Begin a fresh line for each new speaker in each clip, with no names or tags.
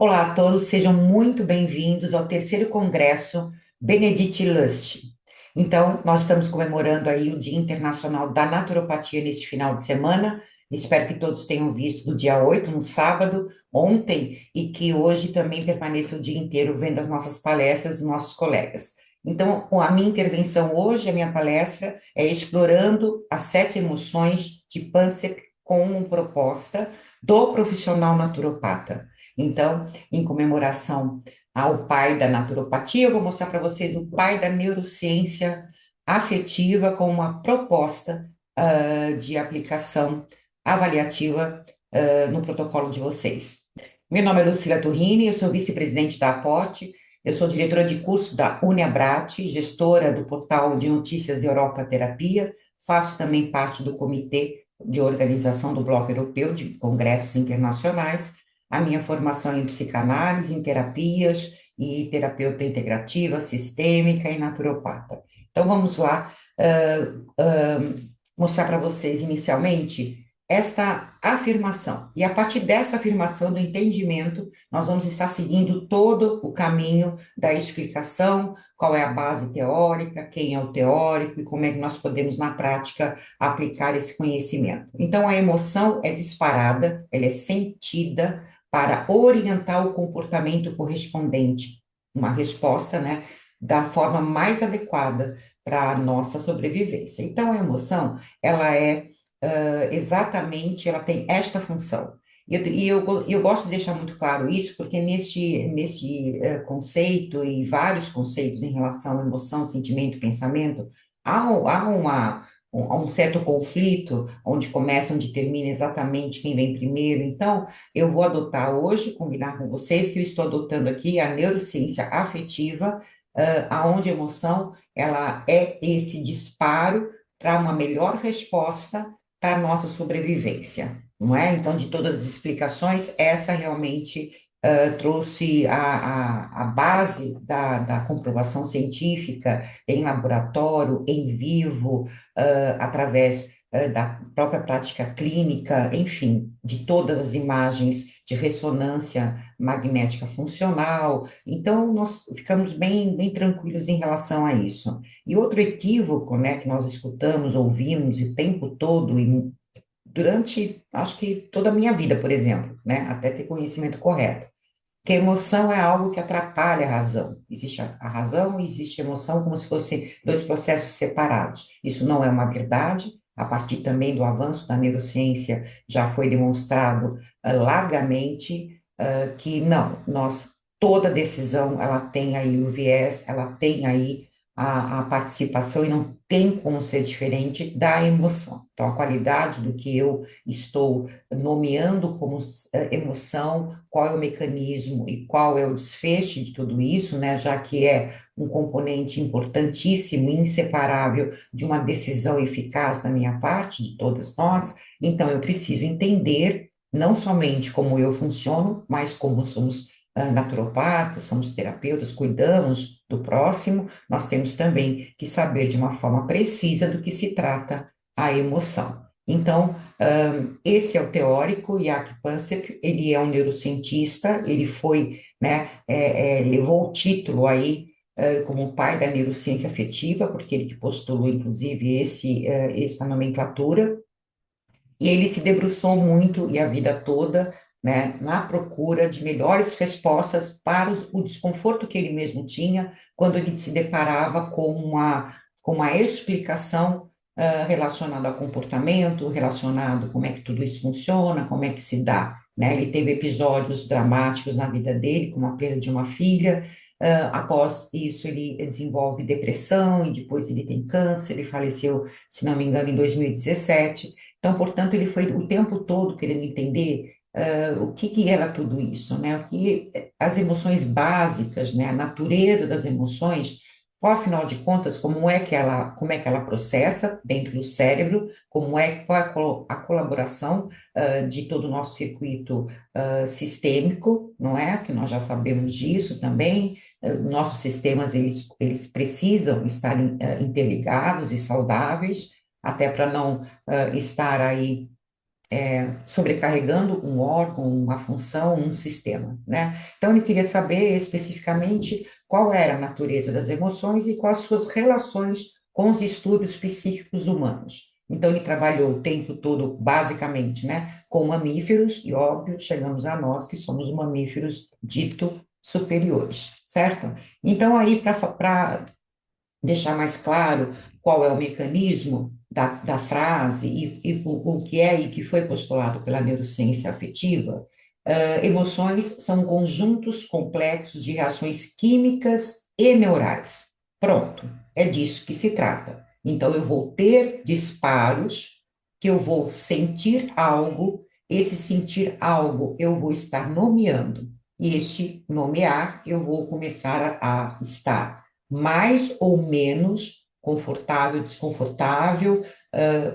Olá a todos, sejam muito bem-vindos ao terceiro congresso Benedict Lust. Então, nós estamos comemorando aí o Dia Internacional da Naturopatia neste final de semana. Espero que todos tenham visto do dia 8, no sábado, ontem, e que hoje também permaneça o dia inteiro vendo as nossas palestras dos nossos colegas. Então, a minha intervenção hoje, a minha palestra, é explorando as 7 emoções de Pansek como proposta do profissional naturopata. Então, em comemoração ao pai da naturopatia, eu vou mostrar para vocês o pai da neurociência afetiva como uma proposta de aplicação avaliativa no protocolo de vocês. Meu nome é Lucila Turrini, eu sou vice-presidente da Aporte, eu sou diretora de curso da Uniabrat, gestora do portal de notícias Europa Terapia, faço também parte do comitê de organização do Bloco Europeu de Congressos Internacionais. A minha formação é em psicanálise, em terapias e terapeuta integrativa, sistêmica e naturopata. Então, vamos lá mostrar para vocês inicialmente esta afirmação. E a partir dessa afirmação, do entendimento, nós vamos estar seguindo todo o caminho da explicação, qual é a base teórica, quem é o teórico e como é que nós podemos, na prática, aplicar esse conhecimento. Então, a emoção é disparada, ela é sentida, para orientar o comportamento correspondente, uma resposta, né, da forma mais adequada para a nossa sobrevivência. Então, a emoção, ela é exatamente, ela tem esta função. E eu gosto de deixar muito claro isso, porque neste conceito e vários conceitos em relação à emoção, sentimento, pensamento, há um certo conflito, onde começa, onde termina exatamente quem vem primeiro. Então, eu vou adotar hoje, combinar com vocês, que eu estou adotando aqui a neurociência afetiva, aonde a emoção, ela é esse disparo para uma melhor resposta para a nossa sobrevivência, não é? Então, de todas as explicações, essa realmente trouxe a base da comprovação científica em laboratório, em vivo, através da própria prática clínica, enfim, de todas as imagens de ressonância magnética funcional. Então, nós ficamos bem tranquilos em relação a isso. E outro equívoco, né, que nós escutamos, ouvimos o tempo todo, e durante, acho que toda a minha vida, por exemplo, né, até ter conhecimento correto, que a emoção é algo que atrapalha a razão. Existe a razão e existe a emoção como se fossem dois processos separados. Isso não é uma verdade. A partir também do avanço da neurociência, já foi demonstrado largamente que não, toda decisão, ela tem aí o viés, ela tem aí a participação e não tem como ser diferente da emoção. Então, a qualidade do que eu estou nomeando como emoção, qual é o mecanismo e qual é o desfecho de tudo isso, né, já que é um componente importantíssimo e inseparável de uma decisão eficaz da minha parte, de todas nós, então eu preciso entender não somente como eu funciono, mas como somos naturopatas, somos terapeutas, cuidamos do próximo, nós temos também que saber de uma forma precisa do que se trata a emoção. Então, esse é o teórico, Jaak Panksepp, ele é um neurocientista, ele foi, né, levou o título aí como pai da neurociência afetiva, porque ele postulou, inclusive, essa nomenclatura, e ele se debruçou muito, e a vida toda, né, na procura de melhores respostas para o desconforto que ele mesmo tinha quando ele se deparava com uma explicação relacionada ao comportamento, relacionado como é que tudo isso funciona, como é que se dá, né? Ele teve episódios dramáticos na vida dele, como a perda de uma filha. Após isso, ele desenvolve depressão e depois ele tem câncer. Ele faleceu, se não me engano, em 2017. Então, portanto, ele foi o tempo todo querendo entender o que era tudo isso, né? As emoções básicas, né? A natureza das emoções, qual, afinal de contas, como é que ela processa dentro do cérebro, qual é a colaboração de todo o nosso circuito sistêmico, não é? Que nós já sabemos disso também. Nossos sistemas, eles precisam estar interligados e saudáveis, até para não estar aí sobrecarregando um órgão, uma função, um sistema, né? Então, ele queria saber especificamente qual era a natureza das emoções e quais as suas relações com os distúrbios psíquicos humanos. Então, ele trabalhou o tempo todo, basicamente, né, com mamíferos, e óbvio, chegamos a nós que somos mamíferos dito superiores, certo? Então, aí, para deixar mais claro qual é o mecanismo da frase e o que é e que foi postulado pela neurociência afetiva, emoções são conjuntos complexos de reações químicas e neurais. Pronto, é disso que se trata. Então, eu vou ter disparos, que eu vou sentir algo, esse sentir algo eu vou estar nomeando, e este nomear eu vou começar a estar mais ou menos confortável, desconfortável,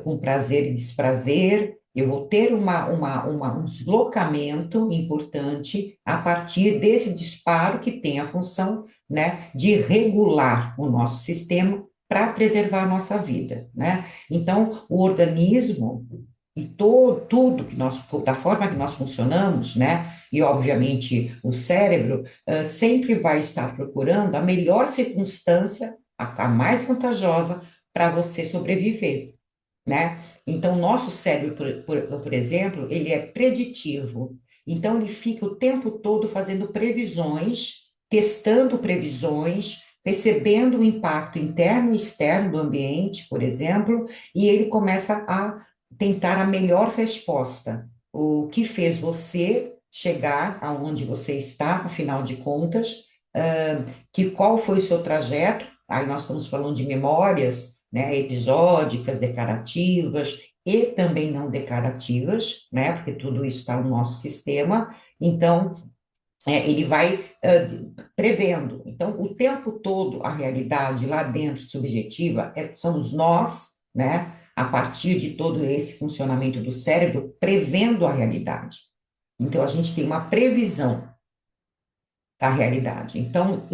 com prazer e desprazer. Eu vou ter um deslocamento importante a partir desse disparo que tem a função, né, de regular o nosso sistema para preservar a nossa vida, né? Então, o organismo e tudo que nós, da forma que nós funcionamos, né? E, obviamente, o cérebro sempre vai estar procurando a melhor circunstância, a mais vantajosa para você sobreviver, né? Então, o nosso cérebro, por exemplo, ele é preditivo. Então, ele fica o tempo todo fazendo previsões, testando previsões, recebendo o impacto interno e externo do ambiente, por exemplo, e ele começa a tentar a melhor resposta. O que fez você chegar aonde você está, afinal de contas, que qual foi o seu trajeto, aí nós estamos falando de memórias, né, episódicas, declarativas e também não declarativas, né, porque tudo isso está no nosso sistema, então, ele vai prevendo. Então, o tempo todo, a realidade lá dentro, subjetiva, somos nós, né, a partir de todo esse funcionamento do cérebro, prevendo a realidade. Então, a gente tem uma previsão da realidade. Então,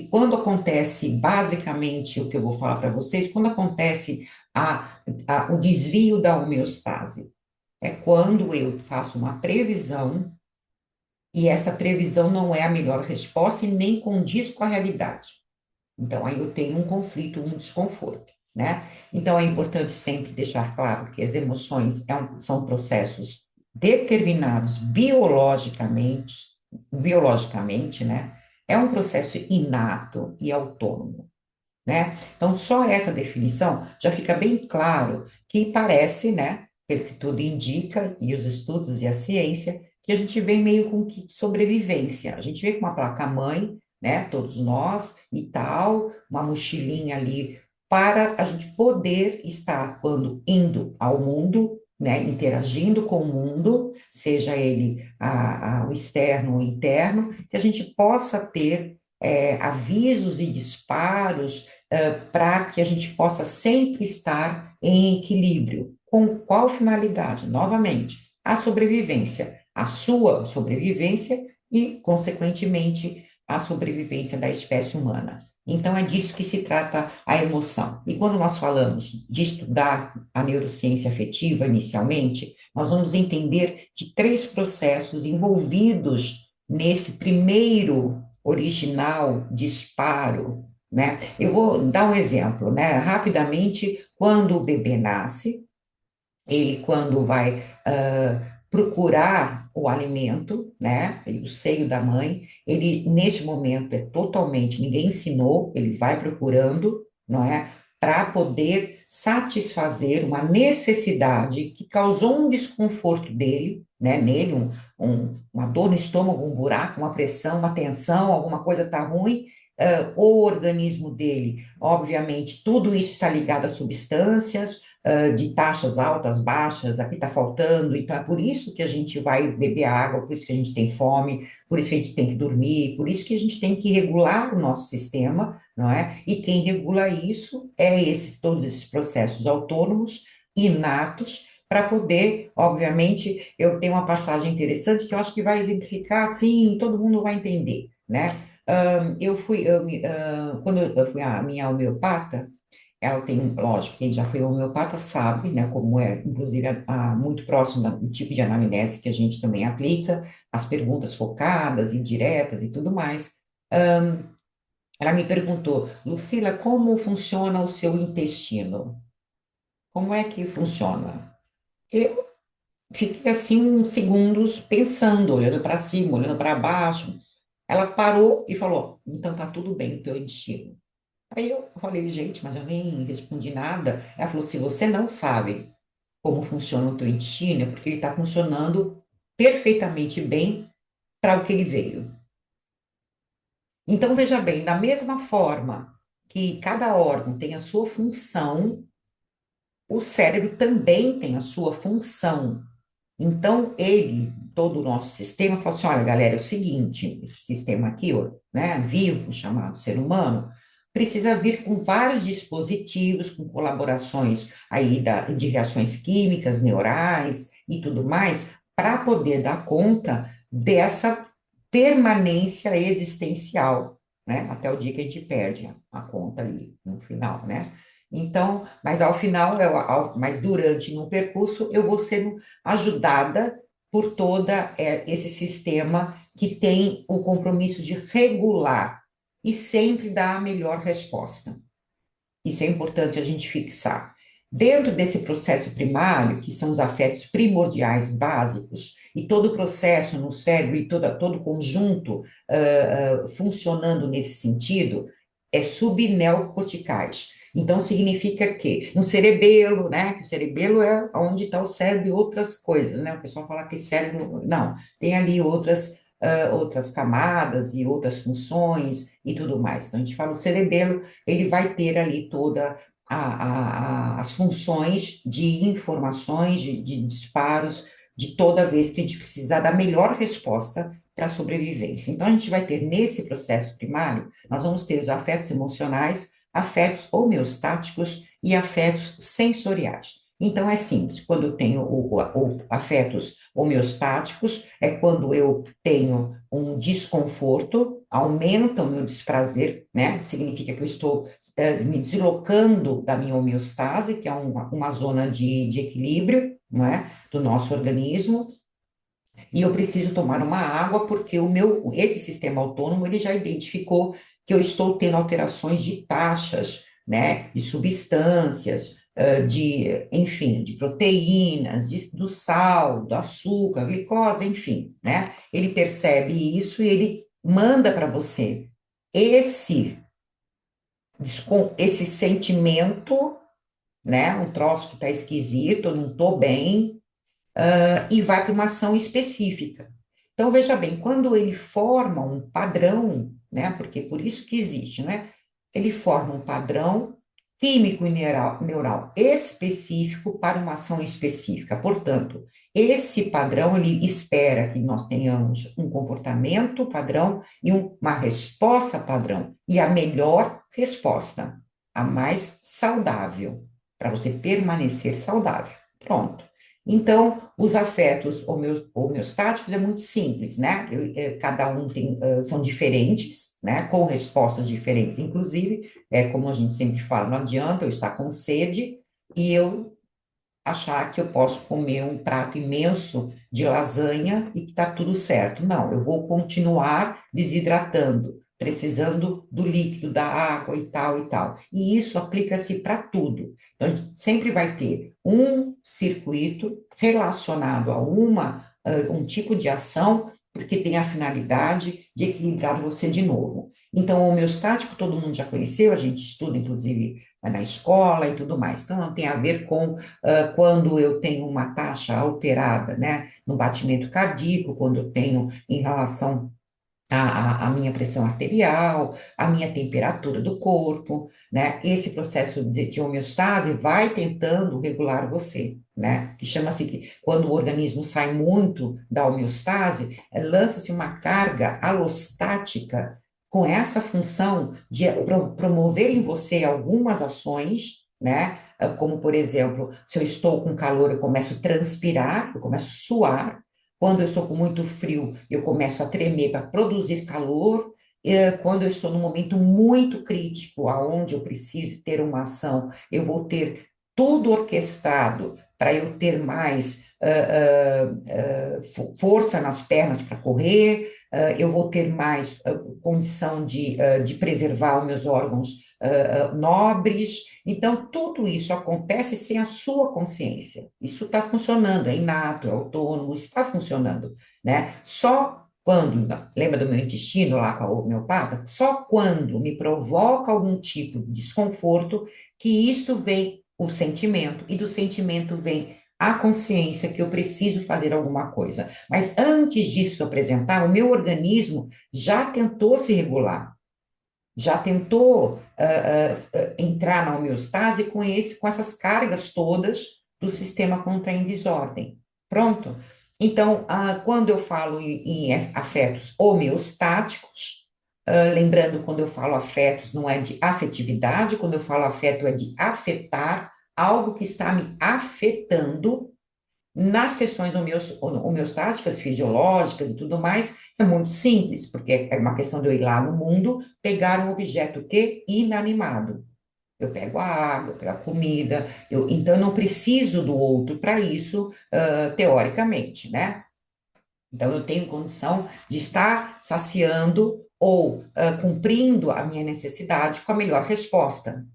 quando acontece, basicamente, o que eu vou falar para vocês, quando acontece o desvio da homeostase, é quando eu faço uma previsão e essa previsão não é a melhor resposta e nem condiz com a realidade. Então, aí eu tenho um conflito, um desconforto, né? Então, é importante sempre deixar claro que as emoções são processos determinados biologicamente, né? É um processo inato e autônomo, né? Então, só essa definição já fica bem claro que parece, né, pelo que tudo indica, e os estudos e a ciência, que a gente vem meio com que sobrevivência. A gente vem com uma placa-mãe, né, todos nós e tal, uma mochilinha ali, para a gente poder estar, quando indo ao mundo, né, interagindo com o mundo, seja ele o externo ou o interno, que a gente possa ter avisos e disparos para que a gente possa sempre estar em equilíbrio. Com qual finalidade? Novamente, a sobrevivência, a sua sobrevivência e, consequentemente, a sobrevivência da espécie humana. Então, é disso que se trata a emoção. E quando nós falamos de estudar a neurociência afetiva, inicialmente, nós vamos entender de três processos envolvidos nesse primeiro original disparo, né? Eu vou dar um exemplo, né? Rapidamente, quando o bebê nasce, ele quando vai procurar o alimento, né, o seio da mãe, ele neste momento é totalmente, ninguém ensinou, ele vai procurando, não é, para poder satisfazer uma necessidade que causou um desconforto dele, né, nele, uma dor no estômago, um buraco, uma pressão, uma tensão, alguma coisa está ruim, o organismo dele, obviamente, tudo isso está ligado a substâncias, de taxas altas, baixas, aqui está faltando, então é por isso que a gente vai beber água, por isso que a gente tem fome, por isso que a gente tem que dormir, por isso que a gente tem que regular o nosso sistema, não é? E quem regula isso é todos esses processos autônomos, inatos, para poder, obviamente, eu tenho uma passagem interessante que eu acho que vai exemplificar, assim, todo mundo vai entender, né? Quando eu fui à minha homeopata, ela tem, lógico, quem já foi homeopata sabe, né, como é, inclusive, muito próximo do tipo de anamnese que a gente também aplica, as perguntas focadas, indiretas e tudo mais. Ela me perguntou, Lucila, como funciona o seu intestino? Como é que funciona? Eu fiquei assim uns segundos pensando, olhando para cima, olhando para baixo. Ela parou e falou, então tá tudo bem o teu intestino. Aí eu falei, gente, mas eu nem respondi nada. Ela falou, se você não sabe como funciona o teu intestino, é porque ele está funcionando perfeitamente bem para o que ele veio. Então, veja bem, da mesma forma que cada órgão tem a sua função, o cérebro também tem a sua função. Então, ele, todo o nosso sistema, fala assim: olha, galera, é o seguinte, esse sistema aqui, ó, né, vivo, chamado ser humano, precisa vir com vários dispositivos, com colaborações aí de reações químicas, neurais e tudo mais, para poder dar conta dessa permanência existencial, né, até o dia que a gente perde a conta ali, no final, né? Então, mas ao final, mas durante no percurso, eu vou sendo ajudada por toda esse sistema que tem o compromisso de regular e sempre dar a melhor resposta. Isso é importante a gente fixar. Dentro desse processo primário, que são os afetos primordiais básicos, e todo o processo no cérebro e todo o conjunto funcionando nesse sentido, é subneocorticais. Então, significa que no cerebelo, né, que o cerebelo é onde está o cérebro e outras coisas, né? O pessoal fala que cérebro, não, tem ali outras camadas e outras funções e tudo mais. Então, a gente fala o cerebelo, ele vai ter ali toda as funções de informações, de disparos, de toda vez que a gente precisar da melhor resposta para a sobrevivência. Então, a gente vai ter nesse processo primário, nós vamos ter os afetos emocionais, afetos homeostáticos e afetos sensoriais. Então, é simples, quando eu tenho afetos homeostáticos, é quando eu tenho um desconforto, aumenta o meu desprazer, né? Significa que eu estou me deslocando da minha homeostase, que é uma zona de equilíbrio, não é? Do nosso organismo, e eu preciso tomar uma água porque esse sistema autônomo, ele já identificou que eu estou tendo alterações de taxas, né, de substâncias, enfim, de proteínas, do sal, do açúcar, glicose, enfim, né? Ele percebe isso e ele manda para você esse, esse sentimento, né? Um troço que está esquisito, eu não estou bem, e vai para uma ação específica. Então, veja bem, quando ele forma um padrão, né, porque por isso que existe, né, ele forma um padrão químico e neural específico para uma ação específica. Portanto, esse padrão, ele espera que nós tenhamos um comportamento padrão e uma resposta padrão. E a melhor resposta, a mais saudável, para você permanecer saudável. Pronto. Então, os afetos homeostáticos é muito simples, né? Cada um são diferentes, né? Com respostas diferentes, inclusive, como a gente sempre fala, não adianta eu estar com sede e eu achar que eu posso comer um prato imenso de lasanha e que está tudo certo. Não, eu vou continuar desidratando, precisando do líquido, da água e tal e tal. E isso aplica-se para tudo. Então, a gente sempre vai ter um circuito relacionado a um tipo de ação, porque tem a finalidade de equilibrar você de novo. Então, o homeostático todo mundo já conheceu, a gente estuda, inclusive, na escola e tudo mais. Então, não tem a ver com quando eu tenho uma taxa alterada, né, no batimento cardíaco, quando eu tenho em relação à minha pressão arterial, à minha temperatura do corpo, né, esse processo de homeostase vai tentando regular você, né, que chama-se, quando o organismo sai muito da homeostase, lança-se uma carga alostática com essa função de promover em você algumas ações, né, como, por exemplo, se eu estou com calor, eu começo a transpirar, eu começo a suar. Quando eu estou com muito frio, eu começo a tremer para produzir calor. quando eu estou num momento muito crítico, aonde eu preciso ter uma ação, eu vou ter tudo orquestrado para eu ter mais força nas pernas para correr, eu vou ter mais condição de preservar os meus órgãos nobres. Então, tudo isso acontece sem a sua consciência. Isso está funcionando, é inato, é autônomo, está funcionando, né? Só quando, lembra do meu intestino lá com a homeopata? Só quando me provoca algum tipo de desconforto que isto vem o sentimento, e do sentimento vem a consciência que eu preciso fazer alguma coisa. Mas antes disso apresentar, o meu organismo já tentou se regular, já tentou entrar na homeostase com essas cargas todas do sistema contra em desordem. Pronto? Então, quando eu falo em afetos homeostáticos, lembrando, quando eu falo afetos, não é de afetividade, quando eu falo afeto, é de afetar algo que está me afetando nas questões homeostáticas, fisiológicas e tudo mais, é muito simples, porque é uma questão de eu ir lá no mundo, pegar um objeto que inanimado. Eu pego a água, eu pego a comida, então eu não preciso do outro para isso, teoricamente, né? Então eu tenho condição de estar saciando ou cumprindo a minha necessidade com a melhor resposta,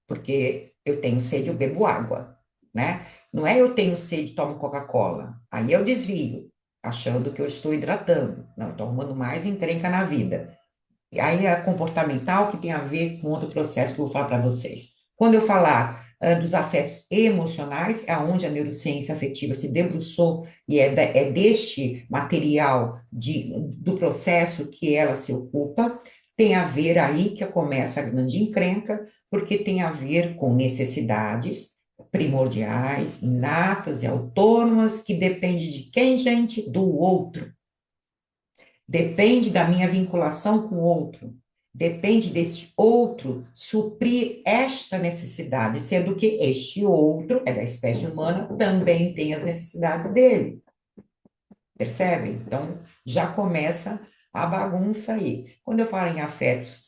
porque eu tenho sede, eu bebo água, né? Não é eu tenho sede, tomo Coca-Cola. Aí eu desvio, achando que eu estou hidratando. Não, eu estou arrumando mais encrenca na vida. E aí é comportamental que tem a ver com outro processo que eu vou falar para vocês. Quando eu falar dos afetos emocionais, é onde a neurociência afetiva se debruçou e é deste material do processo que ela se ocupa, tem a ver aí que começa a grande encrenca, porque tem a ver com necessidades primordiais, inatas e autônomas, que depende de quem, gente? Do outro. Depende da minha vinculação com o outro. Depende desse outro suprir esta necessidade, sendo que este outro é da espécie humana, também tem as necessidades dele. Percebem? Então, já começa a bagunça aí. Quando eu falo em afetos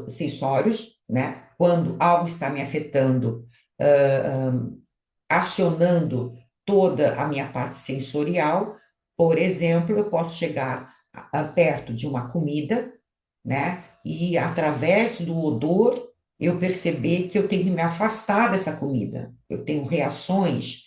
sensórios, né? Quando algo está me afetando, acionando toda a minha parte sensorial, por exemplo, eu posso chegar perto de uma comida, né? E através do odor eu perceber que eu tenho que me afastar dessa comida. Eu tenho reações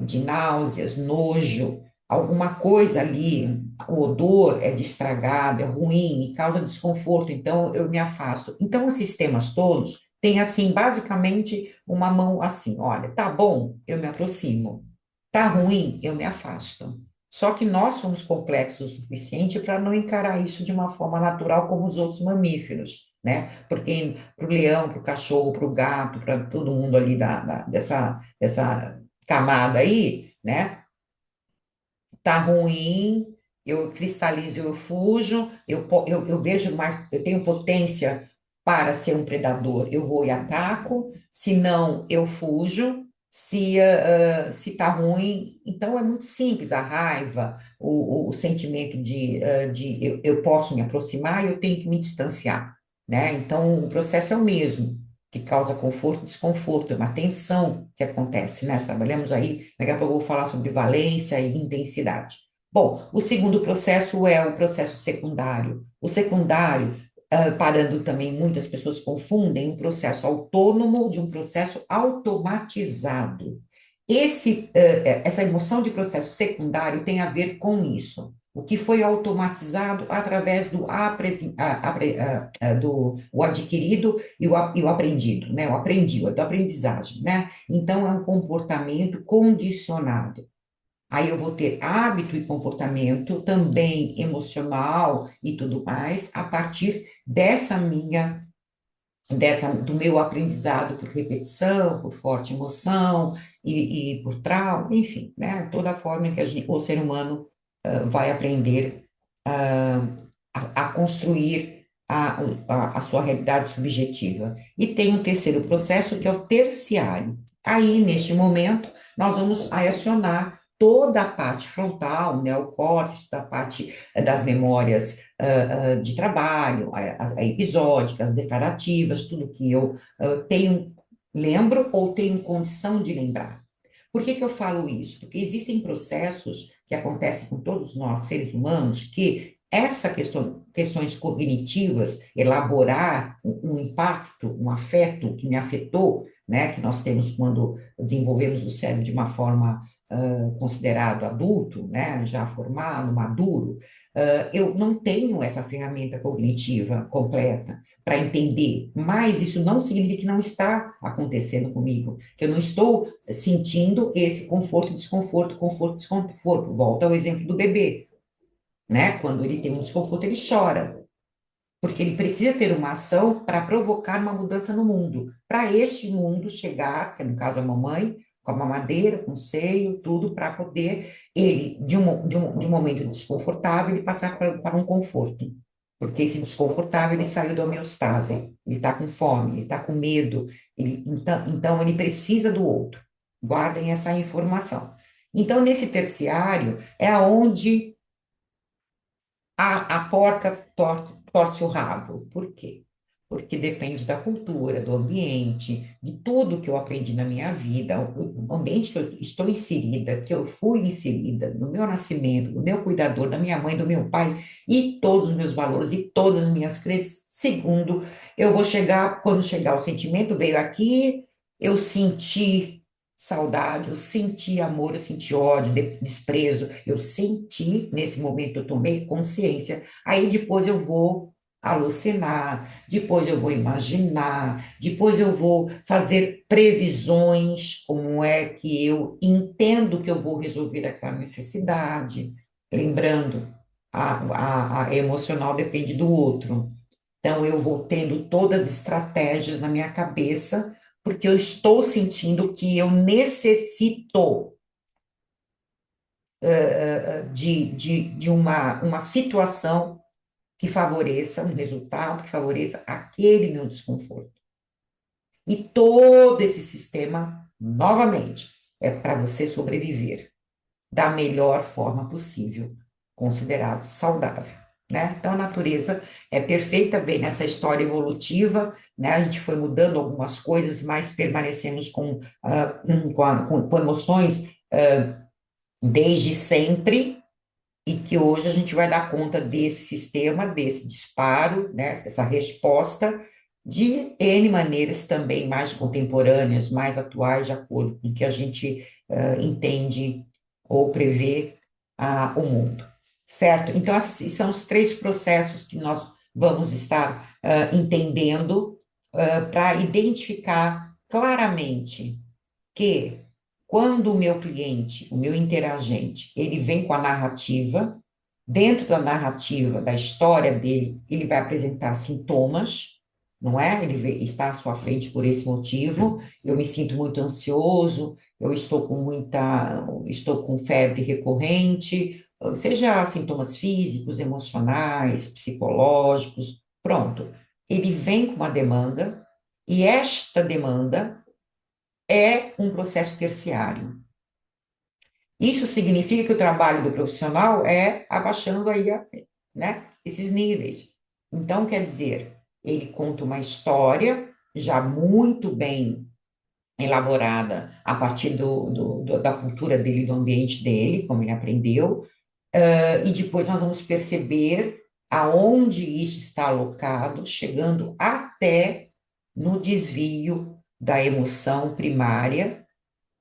de náuseas, nojo, alguma coisa ali, o odor é de estragado, é ruim, e causa desconforto, então eu me afasto. Então, os sistemas todos têm, assim, basicamente, uma mão assim, olha, tá bom, eu me aproximo, tá ruim, eu me afasto. Só que nós somos complexos o suficiente para não encarar isso de uma forma natural como os outros mamíferos, né? Porque para o leão, para o cachorro, para o gato, para todo mundo ali dessa camada aí, né? Tá ruim, eu cristalizo, eu fujo, eu vejo mais, eu tenho potência para ser um predador, eu vou e ataco, se não, eu fujo, se tá ruim, então é muito simples, a raiva, o sentimento de eu posso me aproximar e eu tenho que me distanciar, né? Então, o processo é o mesmo, que causa conforto e desconforto, é uma tensão que acontece, né? Trabalhamos aí, daqui a pouco eu vou falar sobre valência e intensidade. Bom, o segundo processo é o processo secundário. O secundário, parando também, muitas pessoas confundem um processo autônomo de um processo automatizado. Essa emoção de processo secundário tem a ver com isso. O que foi automatizado através do o adquirido e o aprendido, né? O aprendido, do aprendizagem, né? Então, é um comportamento condicionado. Aí eu vou ter hábito e comportamento também emocional e tudo mais a partir do meu aprendizado por repetição, por forte emoção e por trauma, enfim, né? Toda a forma em que o ser humano vai aprender a construir a sua realidade subjetiva. E tem um terceiro processo, que é o terciário. Aí, neste momento, nós vamos acionar toda a parte frontal, o neocórtex, da parte das memórias de trabalho, a episódicas, declarativas, tudo que eu tenho, lembro ou tenho condição de lembrar. Por que que eu falo isso? Porque existem processos que acontecem com todos nós, seres humanos, que essa questão, questões cognitivas, elaborar um impacto, um afeto que me afetou, né, que nós temos quando desenvolvemos o cérebro de uma forma considerado adulto, né, já formado, maduro, eu não tenho essa ferramenta cognitiva completa para entender, mas isso não significa que não está acontecendo comigo, que eu não estou sentindo esse conforto, desconforto, conforto, desconforto. Volta ao exemplo do bebê, né? Quando ele tem um desconforto, ele chora, porque ele precisa ter uma ação para provocar uma mudança no mundo, para este mundo chegar, que no caso a mamãe, com a mamadeira, com o seio, tudo, para poder ele, de um momento desconfortável, ele passar para um conforto. Porque esse desconfortável, ele saiu da homeostase, ele está com fome, ele está com medo, então ele precisa do outro. Guardem essa informação. Então, nesse terciário, é aonde a porca torce o rabo. Por quê? Porque depende da cultura, do ambiente, de tudo que eu aprendi na minha vida, o ambiente que eu estou inserida, que eu fui inserida, no meu nascimento, do meu cuidador, da minha mãe, do meu pai, e todos os meus valores e todas as minhas crenças. Segundo, eu vou chegar, quando chegar o sentimento, veio aqui, eu senti saudade, eu senti amor, eu senti ódio, desprezo, eu senti, nesse momento eu tomei consciência, aí depois eu vou alucinar, depois eu vou imaginar, depois eu vou fazer previsões, como é que eu entendo que eu vou resolver aquela necessidade, lembrando, a emocional depende do outro. Então, eu vou tendo todas as estratégias na minha cabeça, porque eu estou sentindo que eu necessito de uma situação que favoreça um resultado, que favoreça aquele meu desconforto. E todo esse sistema, novamente, é para você sobreviver da melhor forma possível, considerado saudável, né? Então, a natureza é perfeita bem nessa história evolutiva, né? A gente foi mudando algumas coisas, mas permanecemos com emoções desde sempre, e que hoje a gente vai dar conta desse sistema, desse disparo, né? Dessa resposta, de N maneiras também mais contemporâneas, mais atuais, de acordo com o que a gente entende ou prevê o mundo, certo? Então, esses são os três processos que nós vamos estar entendendo para identificar claramente que quando o meu cliente, o meu interagente, ele vem com a narrativa, dentro da narrativa, da história dele, ele vai apresentar sintomas, não é? Está à sua frente por esse motivo. Eu me sinto muito ansioso, eu estou com febre recorrente, seja sintomas físicos, emocionais, psicológicos, pronto. Ele vem com uma demanda, e esta demanda é um processo terciário. Isso significa que o trabalho do profissional é abaixando aí, né, esses níveis. Então, quer dizer, ele conta uma história já muito bem elaborada a partir da cultura dele, do ambiente dele, como ele aprendeu, e depois nós vamos perceber aonde isso está alocado, chegando até no desvio da emoção primária,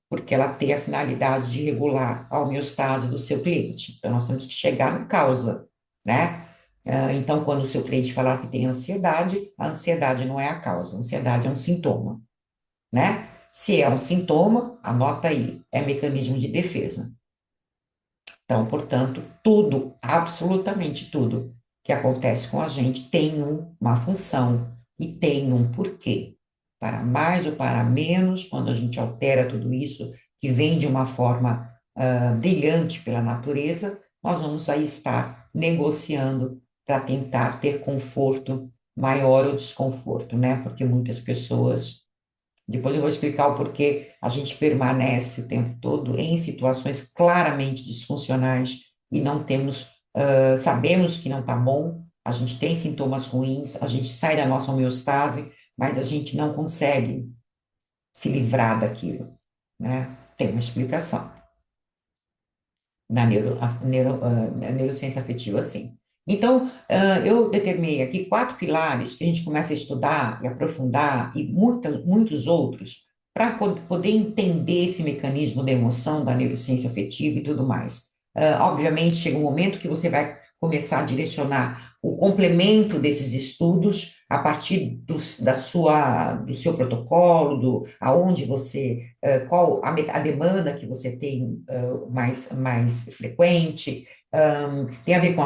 porque ela tem a finalidade de regular a homeostase do seu cliente. Então, nós temos que chegar na causa, né? Então, quando o seu cliente falar que tem ansiedade, a ansiedade não é a causa, a ansiedade é um sintoma, né? Se é um sintoma, anota aí, é mecanismo de defesa. Então, portanto, tudo, absolutamente tudo que acontece com a gente tem uma função e tem um porquê. Para mais ou para menos, quando a gente altera tudo isso, que vem de uma forma brilhante pela natureza, nós vamos aí estar negociando para tentar ter conforto maior ou desconforto, né? Porque muitas pessoas Depois eu vou explicar o porquê a gente permanece o tempo todo em situações claramente disfuncionais e não temos, sabemos que não está bom, a gente tem sintomas ruins, a gente sai da nossa homeostase, mas a gente não consegue se livrar daquilo, né? Tem uma explicação na neurociência afetiva, sim. Então, eu determinei aqui 4 pilares que a gente começa a estudar e aprofundar, e muitos outros, para poder entender esse mecanismo da emoção, da neurociência afetiva e tudo mais. Obviamente, chega um momento que você vai começar a direcionar o complemento desses estudos a partir do seu protocolo, aonde você, qual a demanda que você tem mais frequente, tem a ver com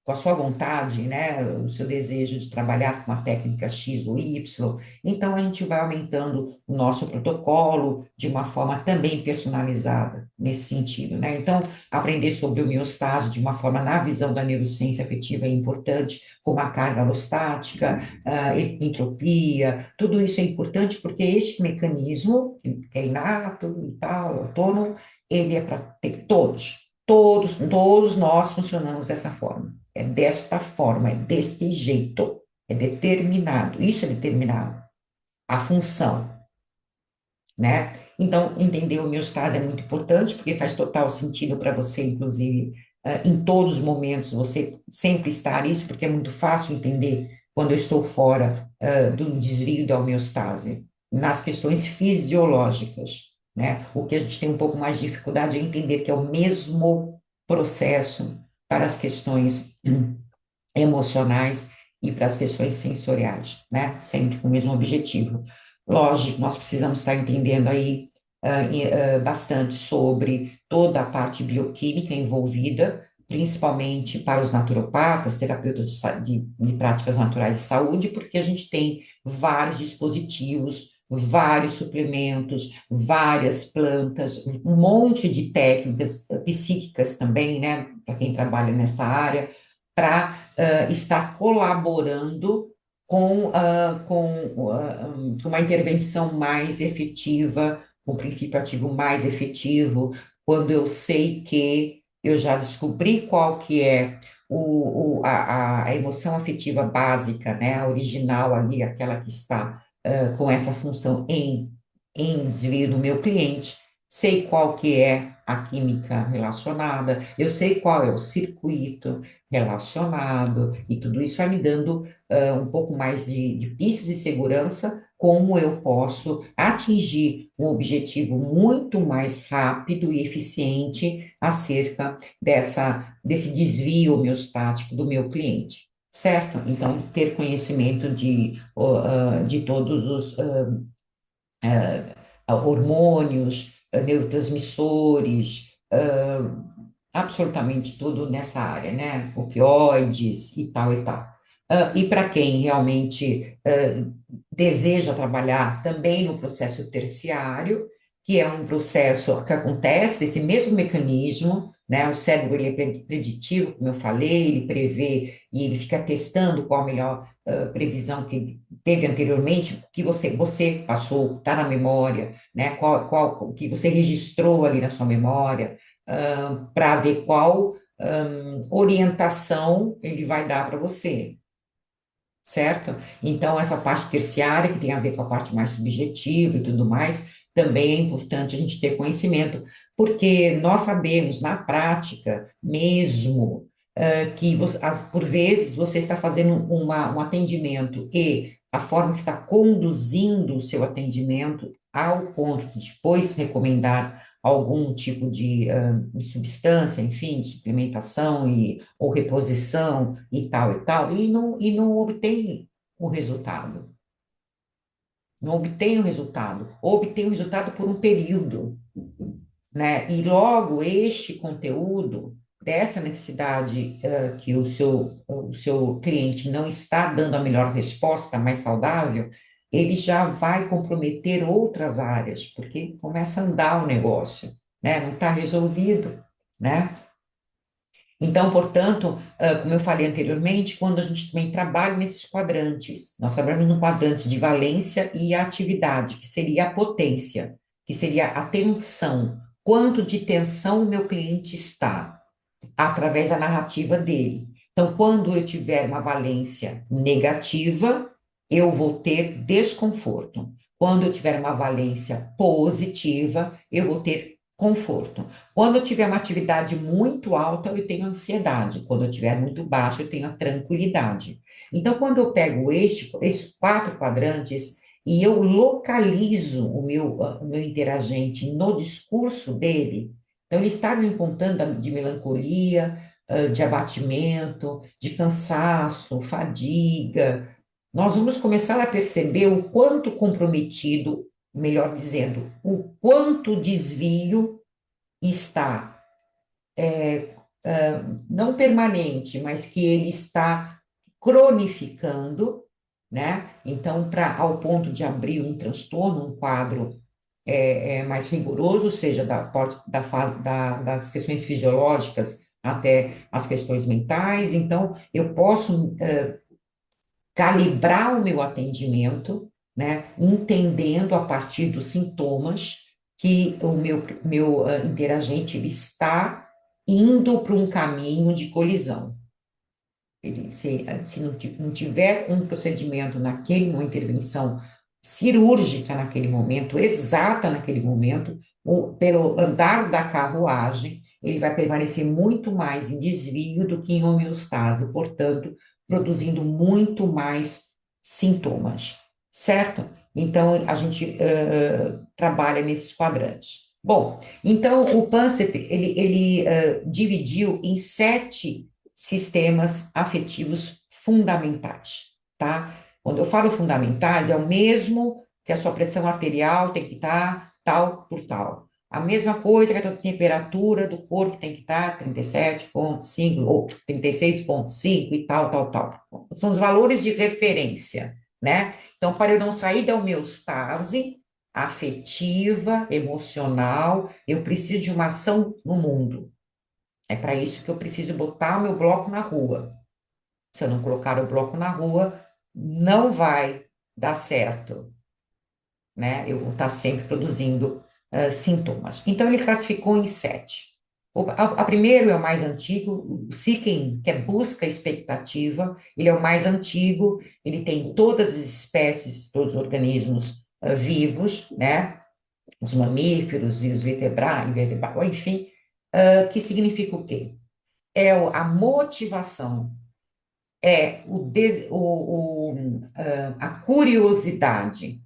com a sua vontade, né, o seu desejo de trabalhar com uma técnica X ou Y. Então, a gente vai aumentando o nosso protocolo de uma forma também personalizada nesse sentido, né? Então, aprender sobre homeostase de uma forma, na visão da neurociência afetiva, é importante, como a carga alostática, a entropia, tudo isso é importante porque este mecanismo, que é inato e tal, autônomo, ele é para ter todos nós funcionamos dessa forma. É desta forma, é deste jeito, é determinado, isso é determinado, a função, né? Então, entender o homeostase é muito importante, porque faz total sentido para você, inclusive, em todos os momentos, você sempre estar isso, porque é muito fácil entender quando eu estou fora, do desvio da homeostase, nas questões fisiológicas, né? O que a gente tem um pouco mais de dificuldade é entender que é o mesmo processo para as questões emocionais e para as questões sensoriais, né? Sempre com o mesmo objetivo. Lógico, nós precisamos estar entendendo aí bastante sobre toda a parte bioquímica envolvida, principalmente para os naturopatas, terapeutas de práticas naturais de saúde, porque a gente tem vários dispositivos, vários suplementos, várias plantas, um monte de técnicas psíquicas também, né, para quem trabalha nessa área, para está colaborando com uma intervenção mais efetiva, com um princípio ativo mais efetivo, quando eu sei que eu já descobri qual que é a emoção afetiva básica, né, a original ali, aquela que está com essa função em desvio do meu cliente, sei qual que é a química relacionada, eu sei qual é o circuito, relacionado, e tudo isso vai me dando um pouco mais de pistas de segurança, como eu posso atingir um objetivo muito mais rápido e eficiente acerca desse desvio homeostático do meu cliente, certo? Então, ter conhecimento de todos os hormônios, neurotransmissores, absolutamente tudo nessa área, né? Opioides e tal e tal. E para quem realmente deseja trabalhar também no processo terciário, que é um processo que acontece desse mesmo mecanismo, né? O cérebro ele é preditivo, como eu falei, ele prevê e ele fica testando qual a melhor previsão que ele teve anteriormente, que você passou, está na memória, né? Qual que você registrou ali na sua memória, para ver qual orientação ele vai dar para você, certo? Então, essa parte terciária, que tem a ver com a parte mais subjetiva e tudo mais, também é importante a gente ter conhecimento, porque nós sabemos, na prática mesmo, que por vezes você está fazendo um atendimento e a forma que está conduzindo o seu atendimento ao ponto de depois recomendar algum tipo de substância, enfim, de suplementação ou reposição e tal, e não obtém o resultado. Não obtém o resultado. Ou obtém o resultado por um período, né? E logo este conteúdo, dessa necessidade que o seu cliente não está dando a melhor resposta, mais saudável, ele já vai comprometer outras áreas, porque começa a andar o negócio, né? Não está resolvido, né? Então, portanto, como eu falei anteriormente, quando a gente também trabalha nesses quadrantes, nós trabalhamos no quadrante de valência e atividade, que seria a potência, que seria a tensão. Quanto de tensão o meu cliente está, através da narrativa dele. Então, quando eu tiver uma valência negativa, eu vou ter desconforto. Quando eu tiver uma valência positiva, eu vou ter conforto. Quando eu tiver uma atividade muito alta, eu tenho ansiedade. Quando eu tiver muito baixa, eu tenho a tranquilidade. Então, quando eu pego esses quatro quadrantes e eu localizo o meu interagente no discurso dele, então, ele está me contando de melancolia, de abatimento, de cansaço, fadiga. Nós vamos começar a perceber o quanto comprometido, melhor dizendo, o quanto desvio está, não permanente, mas que ele está cronificando, né? Então, ao ponto de abrir um transtorno, um quadro mais rigoroso, seja das questões fisiológicas até as questões mentais. Então, eu posso calibrar o meu atendimento, né, entendendo a partir dos sintomas que o meu interagente ele está indo para um caminho de colisão. Se não tiver um procedimento uma intervenção cirúrgica naquele momento, exata naquele momento, pelo andar da carruagem, ele vai permanecer muito mais em desvio do que em homeostase, portanto, produzindo muito mais sintomas, certo? Então, a gente trabalha nesses quadrantes. Bom, então o Pansep, ele dividiu em 7 sistemas afetivos fundamentais, tá? Quando eu falo fundamentais, é o mesmo que a sua pressão arterial tem que estar tal por tal. A mesma coisa que a tua temperatura do corpo tem que estar 37,5 ou 36,5 e tal, tal, tal. São os valores de referência, né? Então, para eu não sair da homeostase afetiva, emocional, eu preciso de uma ação no mundo. É para isso que eu preciso botar o meu bloco na rua. Se eu não colocar o bloco na rua, não vai dar certo, né? Eu vou estar sempre produzindo sintomas. Então, ele classificou em 7. A primeiro é o mais antigo, o Seeking, que é busca expectativa, ele é o mais antigo, ele tem todas as espécies, todos os organismos vivos, né? Os mamíferos e os vertebrados, enfim, que significa o quê? A motivação, a curiosidade,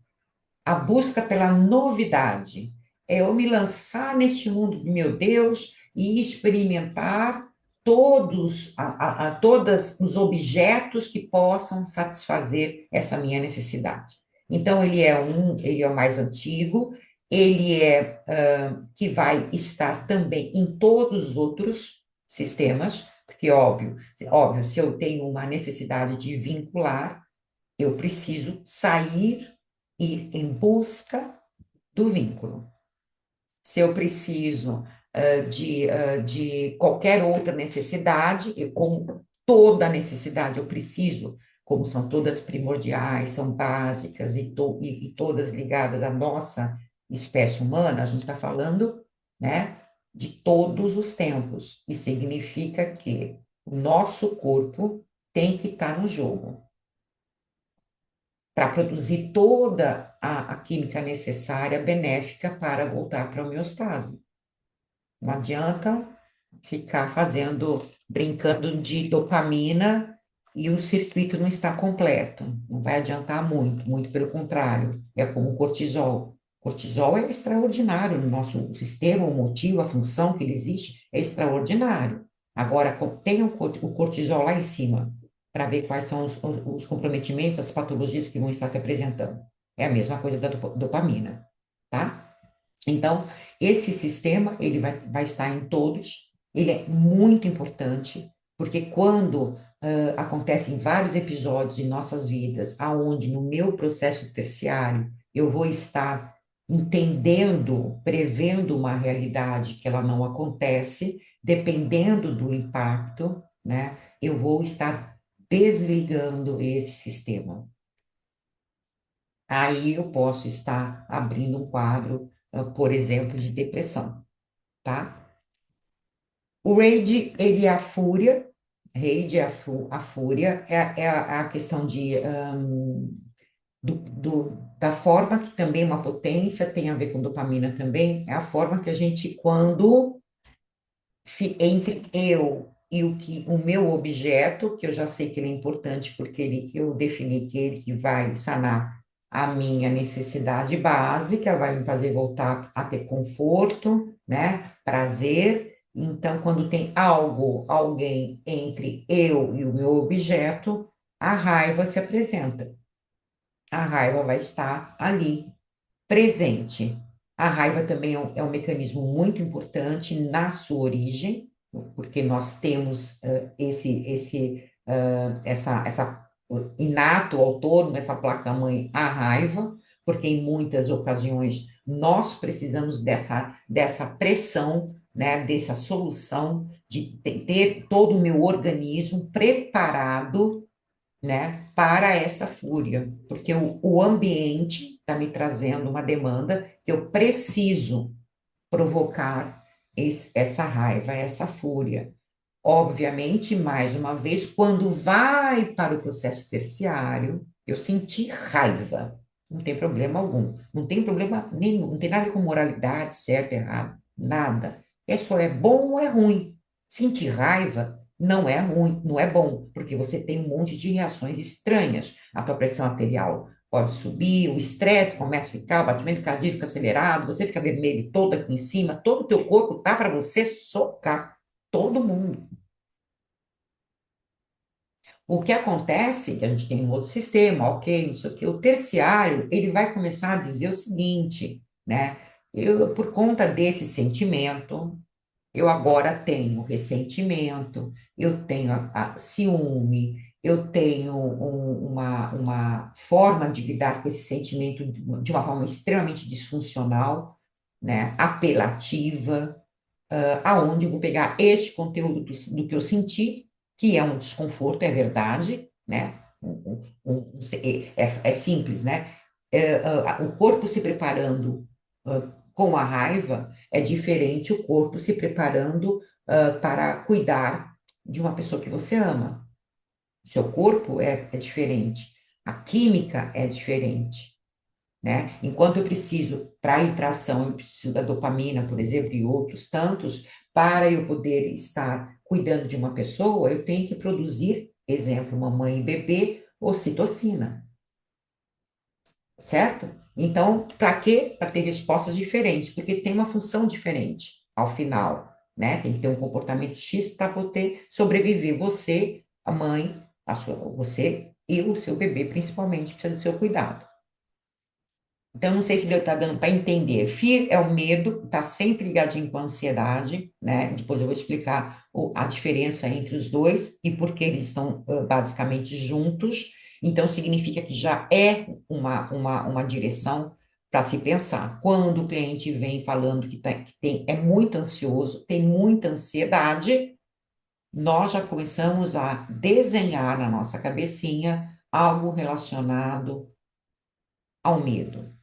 a busca pela novidade, é eu me lançar neste mundo, meu Deus, e experimentar todos os objetos que possam satisfazer essa minha necessidade. Então, ele é o mais antigo, ele que vai estar também em todos os outros sistemas, porque, óbvio, se eu tenho uma necessidade de vincular, eu preciso sair e ir em busca do vínculo. Se eu preciso de qualquer outra necessidade, como toda necessidade eu preciso, como são todas primordiais, são básicas e todas ligadas à nossa espécie humana, a gente está falando, né, de todos os tempos, e significa que o nosso corpo tem que estar no jogo para produzir toda a química necessária, benéfica para voltar para a homeostase. Não adianta ficar brincando de dopamina e o circuito não está completo. Não vai adiantar muito, muito pelo contrário. É como o cortisol. Cortisol é extraordinário no nosso sistema, o motivo, a função que ele existe é extraordinário. Agora, tenha o cortisol lá em cima, para ver quais são os comprometimentos, as patologias que vão estar se apresentando. É a mesma coisa da dopamina, tá? Então, esse sistema, ele vai estar em todos, ele é muito importante, porque quando acontecem vários episódios em nossas vidas, aonde no meu processo terciário eu vou estar entendendo, prevendo uma realidade que ela não acontece, dependendo do impacto, né, eu vou estar desligando esse sistema. Aí eu posso estar abrindo um quadro, por exemplo, de depressão, tá? O rage, ele é a fúria, rage é a fúria, é a questão da forma que também é uma potência, tem a ver com dopamina também, é a forma que a gente, quando entre eu e o meu objeto, que eu já sei que ele é importante porque eu defini que ele que vai sanar a minha necessidade básica, vai me fazer voltar a ter conforto, né? Prazer. Então, quando tem algo, alguém entre eu e o meu objeto, a raiva se apresenta. A raiva vai estar ali presente. A raiva também é um mecanismo muito importante na sua origem, porque nós temos essa inato autônomo, essa placa-mãe, a raiva, porque em muitas ocasiões nós precisamos dessa pressão, né, dessa solução, de ter todo o meu organismo preparado, né, para essa fúria, porque o ambiente está me trazendo uma demanda que eu preciso provocar essa raiva, essa fúria. Obviamente, mais uma vez, quando vai para o processo terciário, eu senti raiva, não tem problema algum, não tem problema nenhum, não tem nada com moralidade, certo, errado, nada. É só é bom ou é ruim. Sentir raiva não é ruim, não é bom, porque você tem um monte de reações estranhas. A tua pressão arterial pode subir, o estresse começa a ficar, o batimento cardíaco acelerado, você fica vermelho todo aqui em cima, todo o teu corpo tá para você socar todo mundo. O que acontece, que a gente tem um outro sistema, ok, não sei o quê, o terciário, ele vai começar a dizer o seguinte, né? Por conta desse sentimento, eu agora tenho ressentimento, eu tenho ciúme, eu tenho uma forma de lidar com esse sentimento de uma forma extremamente disfuncional, né? Apelativa, aonde eu vou pegar este conteúdo do que eu senti, que é um desconforto, é verdade, né? É simples, né? O corpo se preparando com a raiva é diferente o corpo se preparando para cuidar de uma pessoa que você ama. Seu corpo é diferente, a química é diferente, né? Enquanto eu preciso, para ir para ação, eu preciso da dopamina, por exemplo, e outros tantos, para eu poder estar cuidando de uma pessoa, eu tenho que produzir, exemplo, mamãe e bebê, ocitocina, certo? Então, para quê? Para ter respostas diferentes, porque tem uma função diferente ao final, né? Tem que ter um comportamento X para poder sobreviver. Você, a mãe, você e o seu bebê, principalmente, precisa do seu cuidado. Então, não sei se está dando para entender. Fear é o medo, está sempre ligadinho com a ansiedade, né? Depois eu vou explicar a diferença entre os dois e por que eles estão basicamente juntos. Então, significa que já é uma direção para se pensar. Quando o cliente vem falando é muito ansioso, tem muita ansiedade, nós já começamos a desenhar na nossa cabecinha algo relacionado ao medo,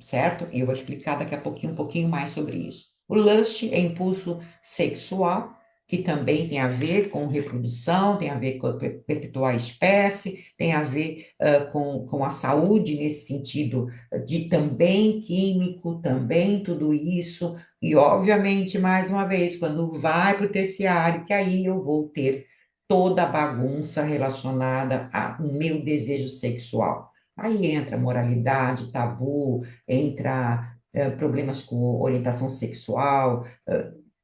certo? E eu vou explicar daqui a pouquinho, um pouquinho mais sobre isso. O lust é impulso sexual, que também tem a ver com reprodução, tem a ver com perpetuar a espécie, tem a ver com a saúde nesse sentido de também químico, também tudo isso. E, obviamente, mais uma vez, quando vai para o terciário, que aí eu vou ter toda a bagunça relacionada ao meu desejo sexual. Aí entra moralidade, tabu, entra problemas com orientação sexual,